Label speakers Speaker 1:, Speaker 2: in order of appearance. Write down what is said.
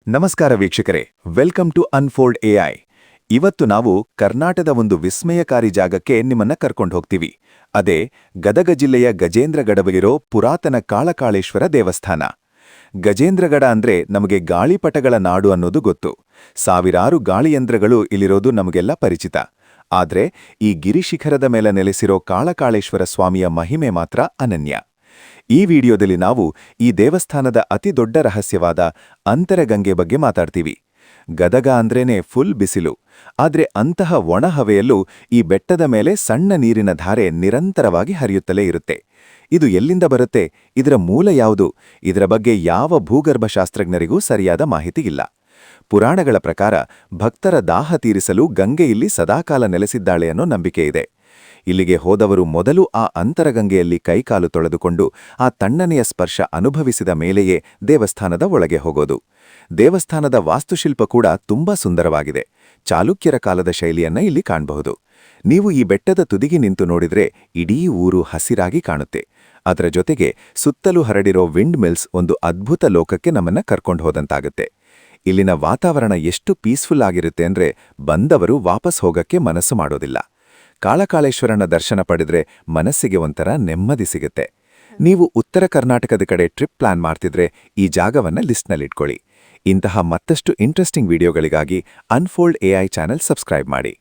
Speaker 1: ನಮಸ್ಕಾರ ವೀಕ್ಷಕರೇ, welcome to unfold AI. ಇವತ್ತು ನಾವು ಕರ್ನಾಟಕದ ಒಂದು ವಿಸ್ಮಯಕಾರಿ ಜಾಗಕ್ಕೆ ನಿಮ್ಮನ್ನ ಕರ್ಕೊಂಡು ಹೋಗ್ತೀವಿ. ಅದೇ ಗದಗ ಜಿಲ್ಲೆಯ ಗಜೇಂದ್ರಗಡವಿರೋ ಪುರಾತನ ಕಾಳಕಾಳೇಶ್ವರ ದೇವಸ್ಥಾನ. ಗಜೇಂದ್ರಗಡ ಅಂದ್ರೆ ನಮಗೆ ಗಾಳಿಪಟಗಳ ನಾಡು ಅನ್ನೋದು ಗೊತ್ತು. ಸಾವಿರಾರು ಗಾಳಿಯಂತ್ರಗಳು ಇಲ್ಲಿರೋದು ನಮಗೆಲ್ಲ ಪರಿಚಿತ. ಆದ್ರೆ ಈ ಗಿರಿಶಿಖರದ ಮೇಲೆ ನೆಲೆಸಿರೋ ಕಾಳಕಾಳೇಶ್ವರ ಸ್ವಾಮಿಯ ಮಹಿಮೆ ಮಾತ್ರ ಅನನ್ಯ. ಈ ವಿಡಿಯೋದಲ್ಲಿ ನಾವು ಈ ದೇವಸ್ಥಾನದ ಅತಿ ದೊಡ್ಡ ರಹಸ್ಯವಾದ ಅಂತರಗಂಗೆ ಬಗ್ಗೆ ಮಾತಾಡ್ತೀವಿ. ಗದಗ ಅಂದ್ರೇನೆ ಫುಲ್ ಬಿಸಿಲು, ಆದ್ರೆ ಅಂತಹ ಒಣ ಹವೆಯಲ್ಲೂ ಈ ಬೆಟ್ಟದ ಮೇಲೆ ಸಣ್ಣ ನೀರಿನ ಧಾರೆ ನಿರಂತರವಾಗಿ ಹರಿಯುತ್ತಲೇ ಇರುತ್ತೆ. ಇದು ಎಲ್ಲಿಂದ ಬರುತ್ತೆ, ಇದರ ಮೂಲ ಯಾವುದು, ಇದರ ಬಗ್ಗೆ ಯಾವ ಭೂಗರ್ಭಶಾಸ್ತ್ರಜ್ಞರಿಗೂ ಸರಿಯಾದ ಮಾಹಿತಿ ಇಲ್ಲ. ಪುರಾಣಗಳ ಪ್ರಕಾರ ಭಕ್ತರ ದಾಹ ತೀರಿಸಲು ಗಂಗೆ ಇಲ್ಲಿ ಸದಾಕಾಲ ನೆಲೆಸಿದ್ದಾಳೆ ಅನ್ನೋ ನಂಬಿಕೆ ಇದೆ. ಇಲ್ಲಿಗೆ ಹೋದವರು ಮೊದಲು ಆ ಅಂತರಗಂಗೆಯಲ್ಲಿ ಕೈಕಾಲು ತೊಳೆದುಕೊಂಡು ಆ ತಣ್ಣನೆಯ ಸ್ಪರ್ಶ ಅನುಭವಿಸಿದ ಮೇಲೆಯೇ ದೇವಸ್ಥಾನದ ಒಳಗೆ ಹೋಗೋದು. ದೇವಸ್ಥಾನದ ವಾಸ್ತುಶಿಲ್ಪ ಕೂಡ ತುಂಬಾ ಸುಂದರವಾಗಿದೆ. ಚಾಲುಕ್ಯರ ಕಾಲದ ಶೈಲಿಯನ್ನ ಇಲ್ಲಿ ಕಾಣಬಹುದು. ನೀವು ಈ ಬೆಟ್ಟದ ತುದಿಗೆ ನಿಂತು ನೋಡಿದ್ರೆ ಇಡೀ ಊರು ಹಸಿರಾಗಿ ಕಾಣುತ್ತೆ. ಅದರ ಜೊತೆಗೆ ಸುತ್ತಲೂ ಹರಡಿರೋ ವಿಂಡ್ ಮಿಲ್ಸ್ ಒಂದು ಅದ್ಭುತ ಲೋಕಕ್ಕೆ ನಮ್ಮನ್ನ ಕರ್ಕೊಂಡು ಹೋದಂತಾಗುತ್ತೆ. ಇಲ್ಲಿನ ವಾತಾವರಣ ಎಷ್ಟು ಪೀಸ್ಫುಲ್ ಆಗಿರುತ್ತೆ ಅಂದ್ರೆ ಬಂದವರು ವಾಪಸ್ ಹೋಗಕ್ಕೆ ಮನಸ್ಸು ಮಾಡೋದಿಲ್ಲ. ಕಾಳಕಾಳೇಶ್ವರನ ದರ್ಶನ ಪಡೆದ್ರೆ ಮನಸ್ಸಿಗೆ ಒಂಥರ ನೆಮ್ಮದಿ ಸಿಗುತ್ತೆ. ನೀವು ಉತ್ತರ ಕರ್ನಾಟಕದ ಕಡೆ ಟ್ರಿಪ್ ಪ್ಲಾನ್ ಮಾಡ್ತಿದ್ರೆ ಈ ಜಾಗವನ್ನ ಲಿಸ್ಟ್ನಲ್ಲಿಟ್ಕೊಳ್ಳಿ. ಇಂತಹ ಮತ್ತಷ್ಟು ಇಂಟ್ರೆಸ್ಟಿಂಗ್ ವಿಡಿಯೋಗಳಿಗಾಗಿ ಅನ್ಫೋಲ್ಡ್ ಎಐ ಚಾನೆಲ್ ಸಬ್ಸ್ಕ್ರೈಬ್ ಮಾಡಿ.